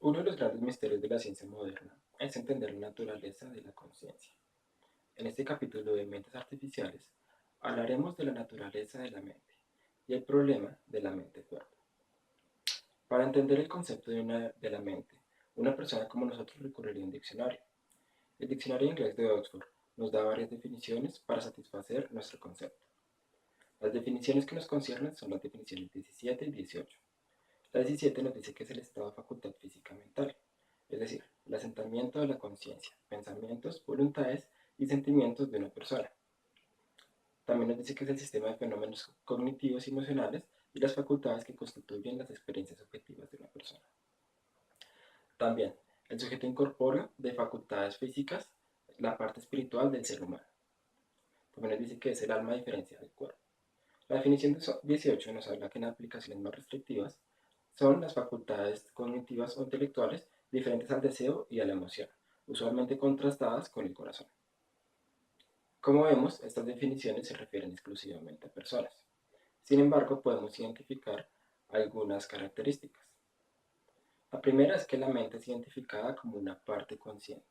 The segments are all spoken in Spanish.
Uno de los grandes misterios de la ciencia moderna es entender la naturaleza de la conciencia. En este capítulo de Mentes Artificiales hablaremos de la naturaleza de la mente y el problema de la mente-cuerpo. Para entender el concepto de la mente, una persona como nosotros recurriría a un diccionario. El diccionario inglés de Oxford nos da varias definiciones para satisfacer nuestro concepto. Las definiciones que nos conciernen son las definiciones 17 y 18. La 17 nos dice que es el estado de facultad física mental, es decir, el asentamiento de la conciencia, pensamientos, voluntades y sentimientos de una persona. También nos dice que es el sistema de fenómenos cognitivos y emocionales y las facultades que constituyen las experiencias objetivas de una persona. También, el sujeto incorpora de facultades físicas la parte espiritual del ser humano. También nos dice que es el alma a diferencia del cuerpo. La definición 18 nos habla que en aplicaciones más restrictivas son las facultades cognitivas o intelectuales diferentes al deseo y a la emoción, usualmente contrastadas con el corazón. Como vemos, estas definiciones se refieren exclusivamente a personas. Sin embargo, podemos identificar algunas características. La primera es que la mente es identificada como una parte consciente,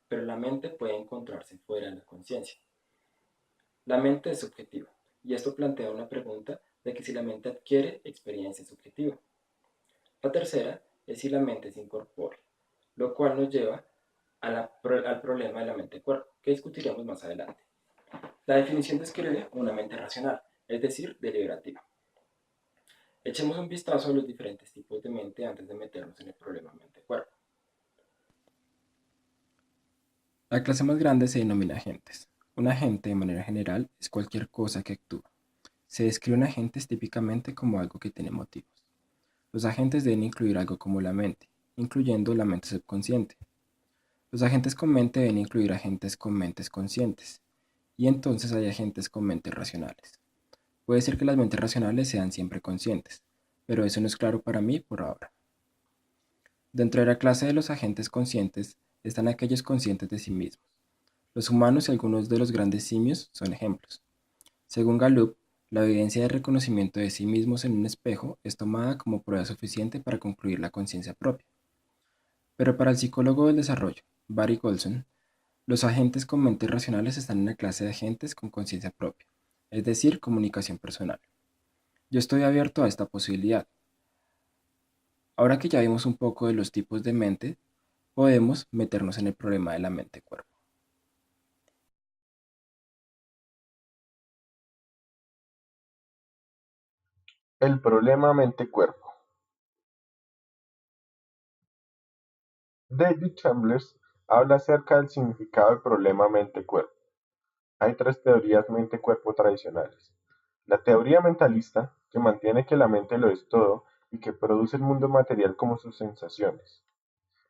pero la mente puede encontrarse fuera de la conciencia. La mente es subjetiva, y esto plantea una pregunta de que si la mente adquiere experiencia subjetiva. La tercera es si la mente se incorpora, lo cual nos lleva al problema de la mente-cuerpo, que discutiremos más adelante. La definición describe una mente racional, es decir, deliberativa. Echemos un vistazo a los diferentes tipos de mente antes de meternos en el problema mente-cuerpo. La clase más grande se denomina agentes. Un agente, de manera general, es cualquier cosa que actúa. Se describe un agente típicamente como algo que tiene motivos. Los agentes deben incluir algo como la mente, incluyendo la mente subconsciente. Los agentes con mente deben incluir agentes con mentes conscientes, y entonces hay agentes con mentes racionales. Puede ser que las mentes racionales sean siempre conscientes, pero eso no es claro para mí por ahora. Dentro de la clase de los agentes conscientes están aquellos conscientes de sí mismos. Los humanos y algunos de los grandes simios son ejemplos. Según Gallup, la evidencia de reconocimiento de sí mismos en un espejo es tomada como prueba suficiente para concluir la conciencia propia. Pero para el psicólogo del desarrollo, Barry Golson, los agentes con mentes racionales están en la clase de agentes con conciencia propia, es decir, comunicación personal. Yo estoy abierto a esta posibilidad. Ahora que ya vimos un poco de los tipos de mente, podemos meternos en el problema de la mente-cuerpo. El problema mente-cuerpo. David Chambers habla acerca del significado del problema mente-cuerpo. Hay tres teorías mente-cuerpo tradicionales. La teoría mentalista, que mantiene que la mente lo es todo y que produce el mundo material como sus sensaciones.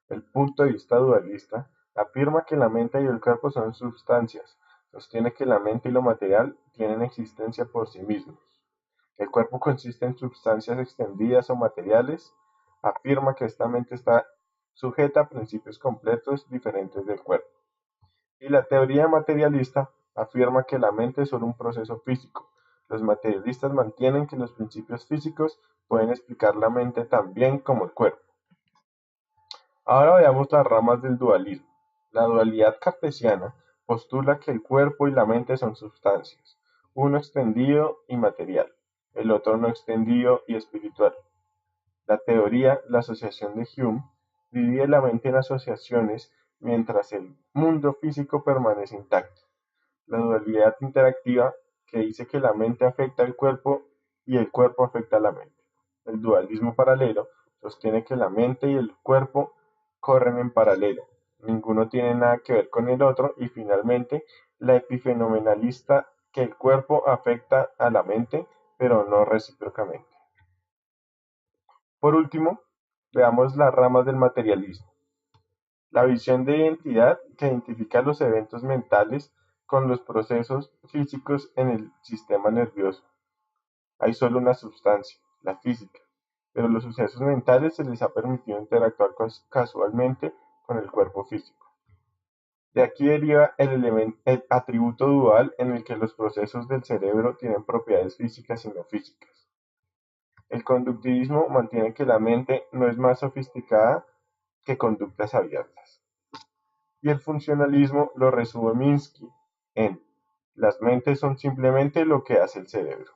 El punto de vista dualista afirma que la mente y el cuerpo son sustancias, sostiene que la mente y lo material tienen existencia por sí mismos. El cuerpo consiste en sustancias extendidas o materiales, afirma que esta mente está sujeta a principios completos diferentes del cuerpo. Y la teoría materialista afirma que la mente es solo un proceso físico. Los materialistas mantienen que los principios físicos pueden explicar la mente tan bien como el cuerpo. Ahora veamos las ramas del dualismo. La dualidad cartesiana postula que el cuerpo y la mente son sustancias, uno extendido y material, el otro no extendido y espiritual. La teoría, la asociación de Hume, divide la mente en asociaciones mientras el mundo físico permanece intacto. La dualidad interactiva, que dice que la mente afecta al cuerpo y el cuerpo afecta a la mente. El dualismo paralelo sostiene que la mente y el cuerpo corren en paralelo, ninguno tiene nada que ver con el otro, y finalmente la epifenomenalista, que el cuerpo afecta a la mente, pero no recíprocamente. Por último, veamos las ramas del materialismo. La visión de identidad, que identifica los eventos mentales con los procesos físicos en el sistema nervioso. Hay solo una sustancia, la física, pero los sucesos mentales se les ha permitido interactuar casualmente con el cuerpo físico. De aquí deriva el atributo dual en el que los procesos del cerebro tienen propiedades físicas y no físicas. El conductivismo mantiene que la mente no es más sofisticada que conductas abiertas. Y el funcionalismo lo resume Minsky en las mentes son simplemente lo que hace el cerebro.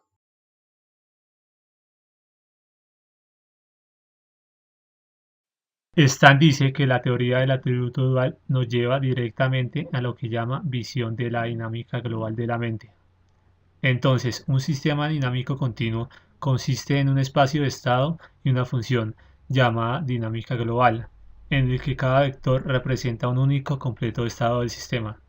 Stan dice que la teoría del atributo dual nos lleva directamente a lo que llama visión de la dinámica global de la mente. Entonces, un sistema dinámico continuo consiste en un espacio de estado y una función llamada dinámica global, en el que cada vector representa un único completo estado del sistema.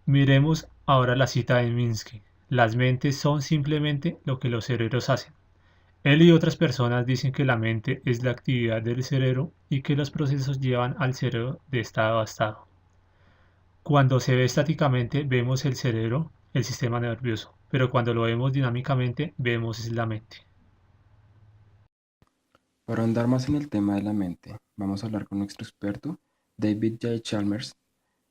Miremos ahora la cita de Minsky. Las mentes son simplemente lo que los cerebros hacen. Él y otras personas dicen que la mente es la actividad del cerebro y que los procesos llevan al cerebro de estado a estado. Cuando se ve estáticamente vemos el cerebro, el sistema nervioso, pero cuando lo vemos dinámicamente vemos la mente. Para ahondar más en el tema de la mente, vamos a hablar con nuestro experto, David J. Chalmers,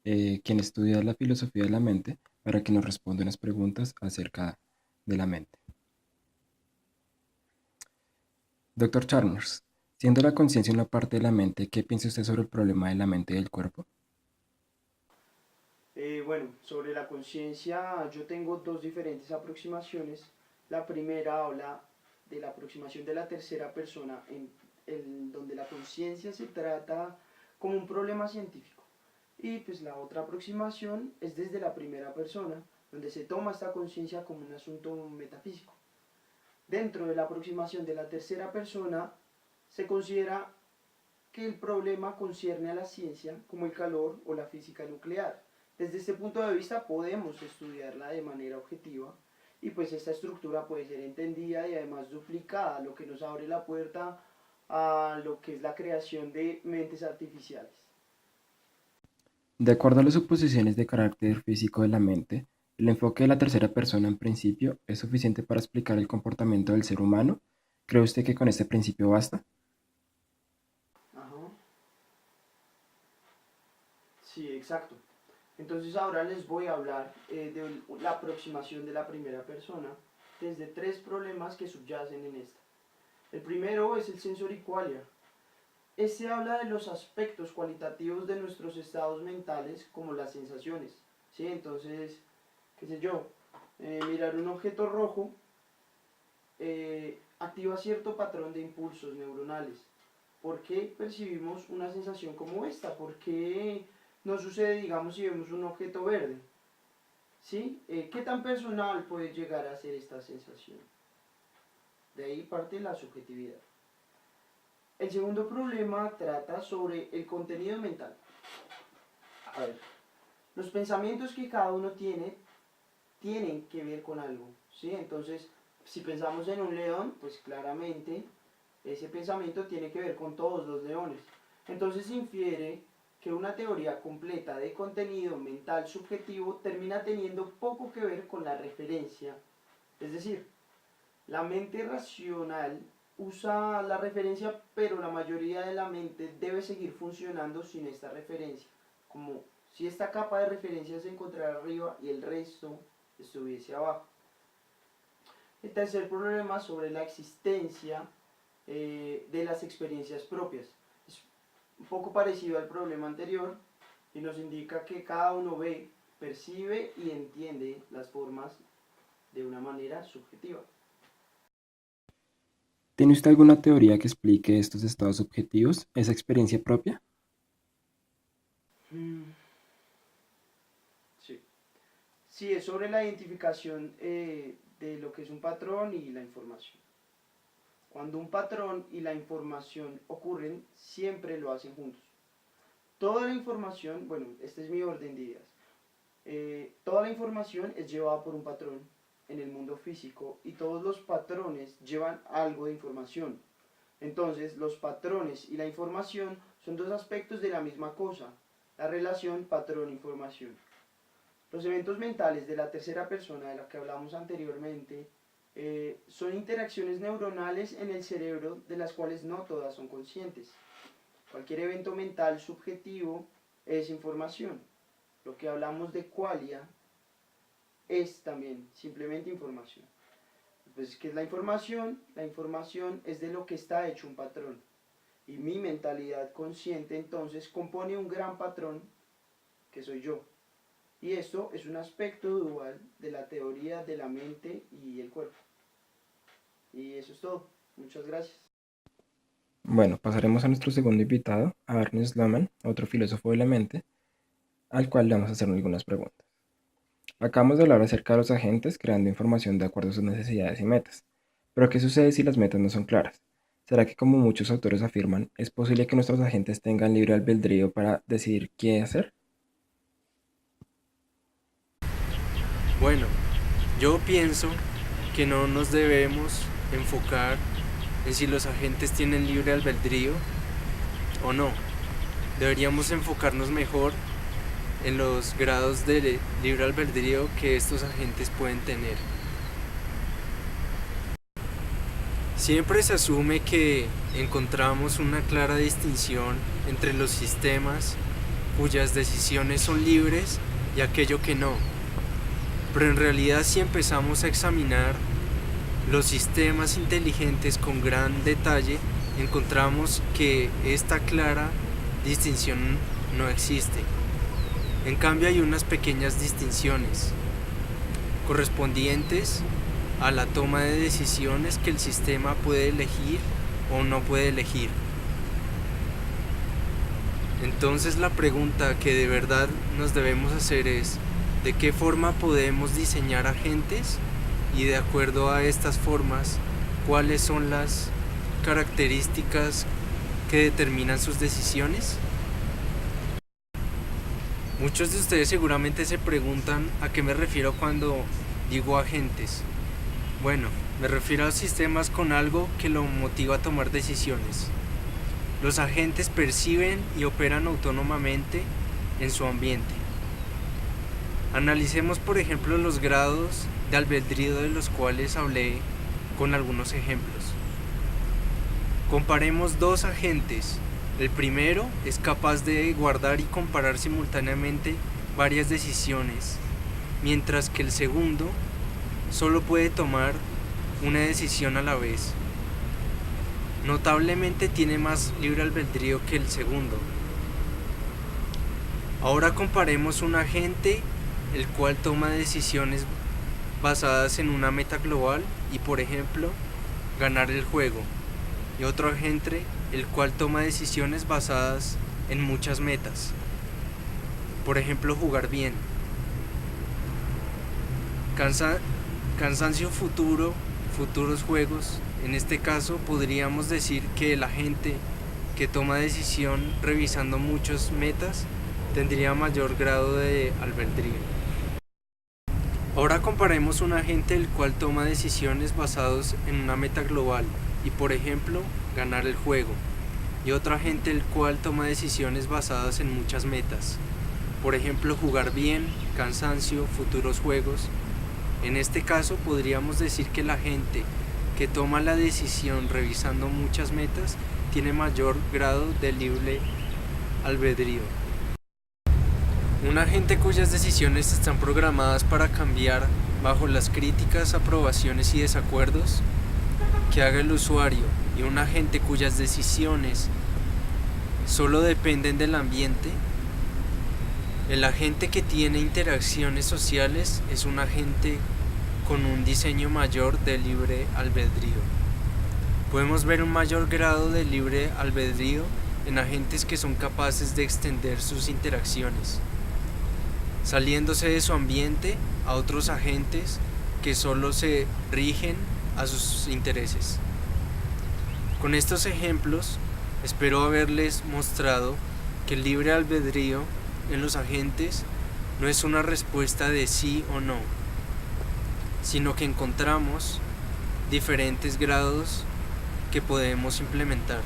quien estudia la filosofía de la mente, para que nos responda unas preguntas acerca de la mente. Doctor Chalmers, siendo la conciencia una parte de la mente, ¿qué piensa usted sobre el problema de la mente y del cuerpo? Bueno, sobre la conciencia yo tengo dos diferentes aproximaciones. La primera habla de la aproximación de la tercera persona, donde la conciencia se trata como un problema científico. Y pues la otra aproximación es desde la primera persona, donde se toma esta conciencia como un asunto metafísico. Dentro de la aproximación de la tercera persona se considera que el problema concierne a la ciencia como el calor o la física nuclear. Desde este punto de vista podemos estudiarla de manera objetiva y pues esta estructura puede ser entendida y además duplicada, lo que nos abre la puerta a lo que es la creación de mentes artificiales. De acuerdo a las suposiciones de carácter físico de la mente, el enfoque de la tercera persona en principio es suficiente para explicar el comportamiento del ser humano. ¿Cree usted que con este principio basta? Ajá. Sí, exacto. Entonces ahora les voy a hablar de la aproximación de la primera persona desde tres problemas que subyacen en esta. El primero es el sensoriqualia. Este habla de los aspectos cualitativos de nuestros estados mentales como las sensaciones. ¿Sí? Entonces, qué sé yo, mirar un objeto rojo activa cierto patrón de impulsos neuronales. ¿Por qué percibimos una sensación como esta? ¿Por qué no sucede, digamos, si vemos un objeto verde? ¿Sí? ¿Qué tan personal puede llegar a ser esta sensación? De ahí parte la subjetividad. El segundo problema trata sobre el contenido mental. A ver, los pensamientos que cada uno tiene tienen que ver con algo, ¿sí? Entonces, si pensamos en un león, pues claramente ese pensamiento tiene que ver con todos los leones. Entonces infiere que una teoría completa de contenido mental subjetivo termina teniendo poco que ver con la referencia. Es decir, la mente racional usa la referencia, pero la mayoría de la mente debe seguir funcionando sin esta referencia, como si esta capa de referencia se encontrara arriba y el resto estuviese abajo. El tercer problema sobre la existencia de las experiencias propias. Es un poco parecido al problema anterior y nos indica que cada uno ve, percibe y entiende las formas de una manera subjetiva. ¿Tiene usted alguna teoría que explique estos estados subjetivos, esa experiencia propia? Mm, sí. Sí, es sobre la identificación de lo que es un patrón y la información. Cuando un patrón y la información ocurren, siempre lo hacen juntos. Toda la información, bueno, este es mi orden de ideas. Toda la información es llevada por un patrón en el mundo físico y todos los patrones llevan algo de información. Entonces, los patrones y la información son dos aspectos de la misma cosa, la relación patrón-información. Los eventos mentales de la tercera persona de la que hablamos anteriormente son interacciones neuronales en el cerebro de las cuales no todas son conscientes. Cualquier evento mental subjetivo es información. Lo que hablamos de qualia es también simplemente información. Pues, ¿qué es la información? La información es de lo que está hecho un patrón. y mi mentalidad consciente entonces compone un gran patrón que soy yo. Y esto es un aspecto dual de la teoría de la mente y el cuerpo. Y eso es todo. Muchas gracias. Bueno, pasaremos a nuestro segundo invitado, a Ernest Luhmann, otro filósofo de la mente, al cual le vamos a hacer algunas preguntas. Acabamos de hablar acerca de los agentes creando información de acuerdo a sus necesidades y metas. Pero ¿qué sucede si las metas no son claras? ¿Será que, como muchos autores afirman, es posible que nuestros agentes tengan libre albedrío para decidir qué hacer? Bueno, yo pienso que no nos debemos enfocar en si los agentes tienen libre albedrío o no. Deberíamos enfocarnos mejor en los grados de libre albedrío que estos agentes pueden tener. Siempre se asume que encontramos una clara distinción entre los sistemas cuyas decisiones son libres y aquello que no. Pero en realidad, si empezamos a examinar los sistemas inteligentes con gran detalle, encontramos que esta clara distinción no existe. En cambio, hay unas pequeñas distinciones correspondientes a la toma de decisiones que el sistema puede elegir o no puede elegir. Entonces, la pregunta que de verdad nos debemos hacer es: ¿de qué forma podemos diseñar agentes? Y de acuerdo a estas formas, ¿cuáles son las características que determinan sus decisiones? Muchos de ustedes seguramente se preguntan a qué me refiero cuando digo agentes. Bueno, me refiero a sistemas con algo que lo motiva a tomar decisiones. Los agentes perciben y operan autónomamente en su ambiente. Analicemos, por ejemplo, los grados de albedrío de los cuales hablé con algunos ejemplos. Comparemos dos agentes. El primero es capaz de guardar y comparar simultáneamente varias decisiones, mientras que el segundo solo puede tomar una decisión a la vez. Notablemente tiene más libre albedrío que el segundo. Ahora comparemos un agente el cual toma decisiones basadas en una meta global y, por ejemplo, ganar el juego, y otro agente el cual toma decisiones basadas en muchas metas, por ejemplo, jugar bien. Cansancio futuro, futuros juegos. En este caso podríamos decir que el agente que toma decisión revisando muchas metas tendría mayor grado de albedrío. Ahora comparemos un agente el cual toma decisiones basadas en una meta global y, por ejemplo, ganar el juego, y otro agente el cual toma decisiones basadas en muchas metas, por ejemplo, jugar bien, cansancio, futuros juegos. En este caso podríamos decir que el agente que toma la decisión revisando muchas metas tiene mayor grado de libre albedrío. Un agente cuyas decisiones están programadas para cambiar bajo las críticas, aprobaciones y desacuerdos que haga el usuario, y un agente cuyas decisiones solo dependen del ambiente. El agente que tiene interacciones sociales es un agente con un diseño mayor de libre albedrío. Podemos ver un mayor grado de libre albedrío en agentes que son capaces de extender sus interacciones, saliéndose de su ambiente a otros agentes que solo se rigen a sus intereses. Con estos ejemplos, espero haberles mostrado que el libre albedrío en los agentes no es una respuesta de sí o no, sino que encontramos diferentes grados que podemos implementar.